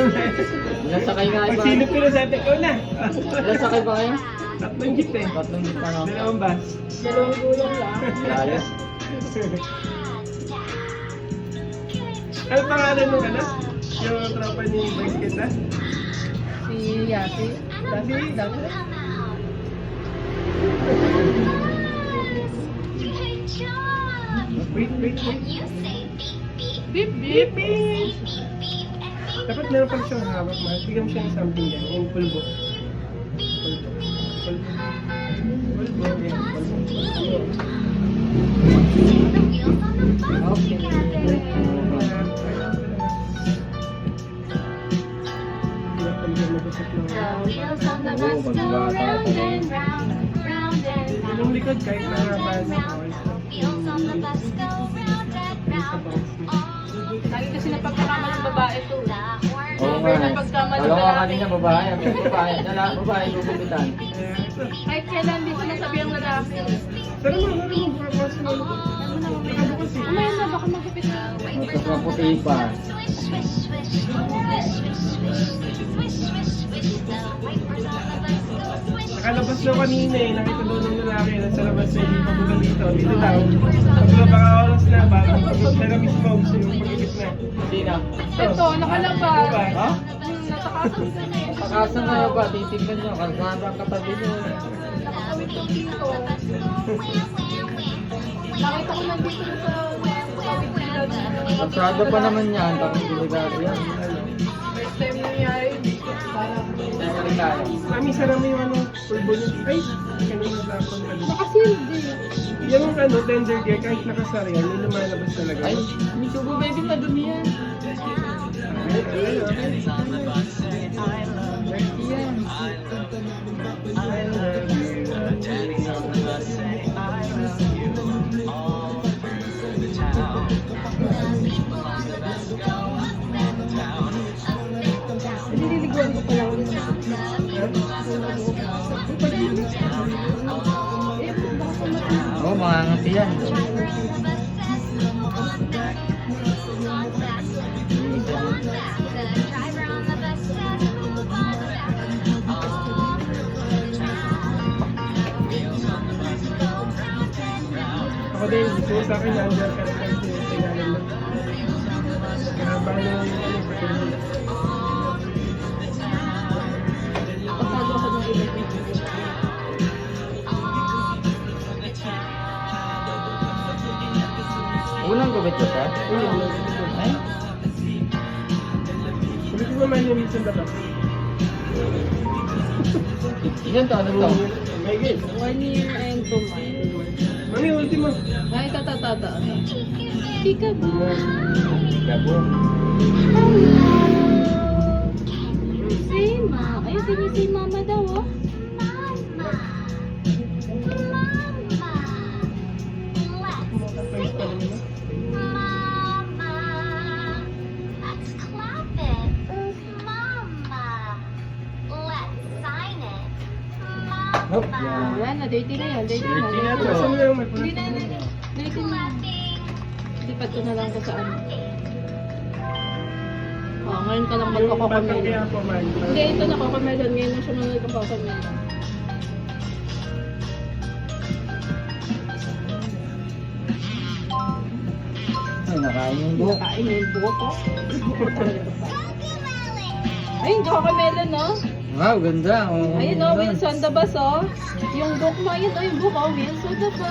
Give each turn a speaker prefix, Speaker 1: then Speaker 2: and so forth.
Speaker 1: Ilang sakay nga
Speaker 2: Pag
Speaker 1: ba?
Speaker 2: silip ko na sa atin, ikaw na.
Speaker 1: Ilang sakay ba kayo?
Speaker 2: Tatlong jeep eh.
Speaker 1: Tatlong jeep ano?
Speaker 2: Dalawang bus.
Speaker 3: Dalawang gulong lang.
Speaker 1: Layo.
Speaker 2: Ano pangalan nung ano? Yung tropa ni Boys kita?
Speaker 3: Si Yati. Dami.
Speaker 2: Wait.
Speaker 3: Beep,
Speaker 2: Beep, beep. Dapat meron pala siyang hawak, mahal. Bigyan mo siya ng something yan. Yung pulbo. Pulbo. Yan, pulbo.
Speaker 3: Wheels on the bus go round and round, round and round.
Speaker 2: Yung likod kahit mahaba sa
Speaker 3: Wheels on the bus go round and round. Lagi kasi napagkakama ng babae to.
Speaker 1: Oo nga eh. Alam ko kanina babae. Babae gugupitan.
Speaker 3: Kahit kailan di ko nasabi ang lalaki.
Speaker 2: Pero mo, bukas na lukot. Nakabukas eh.
Speaker 3: Umaya na, baka magkapit na.
Speaker 1: Mas maputi pa.
Speaker 2: Nakalabas daw kanina eh, nakita daw ng lalaki na sa labas na hindi pabugal dito. Dito daw. Pagbaba oras na, bago pero mismo gusto yung pagkikit na.
Speaker 1: Sino?
Speaker 3: Ito, nakalabas.
Speaker 1: Ha?
Speaker 3: Natakasan ka na eh.
Speaker 1: Pagkasa na ba? Titignan nyo. Kalsada ang katabi nyo.
Speaker 3: Nakakawit yung dito. Nakita ko nandito na sa kawit nila.
Speaker 1: Kalsada pa naman yan. Tapos delikado yan.
Speaker 3: First time nangyari. Parang
Speaker 1: Delikado.
Speaker 2: Mami, sarang mo yung ano, pulbo niya. Ay, ganun na tapon ka dito.
Speaker 3: nakasealed din.
Speaker 2: Yung ano, tender gear, kahit nakasara yan, may lumalabas talaga.
Speaker 1: Ay, Mitsubo baby, madumi yan. Yan.
Speaker 3: Nililiguan ko pala ulit.
Speaker 1: Oo, mga ngati yan.
Speaker 2: Ako din, gusto ko sa akin, nandiyan ka na kahit yung tingnan mo. Kaya bahala yung ano, pagkakas.
Speaker 3: Pagkago ako ng iba.
Speaker 1: Unang gabit ko siya? Ay?
Speaker 2: Sabi ko naman yung minsan ba ito?
Speaker 1: Ilan to? Ano to?
Speaker 2: May game.
Speaker 3: 1 year and 2 months.
Speaker 2: Mami, ultimo.
Speaker 3: Ay, tatatata. Chika ba?
Speaker 1: Gabo.
Speaker 3: Say ma. Ay, say mama daw, oh.
Speaker 2: Face pa rin mo.
Speaker 1: Hop, yan.
Speaker 3: Yan na, dirty na yan. Dirty na.
Speaker 1: Dirty na to.
Speaker 2: Saan mo lang may
Speaker 3: Hindi na, dirty na. Lipat ko na lang ko sa ano. Oh, ngayon ka lang
Speaker 2: Yung batang
Speaker 3: magkakakamel.
Speaker 2: kaya po man.
Speaker 3: Hindi, ito nakakamelon. Ngayon na siya mga nagkakakamel.
Speaker 1: Ay, nakain yung buhok.
Speaker 3: Kain na yung buhok ko. Ay, yung kakamelon, no?
Speaker 1: Wow, ganda. Oh,
Speaker 3: Ayun, oh, Wheels on the bus, oh. Yung buhok mo, ayun, oh, yung buhok, oh, Wheels on the bus.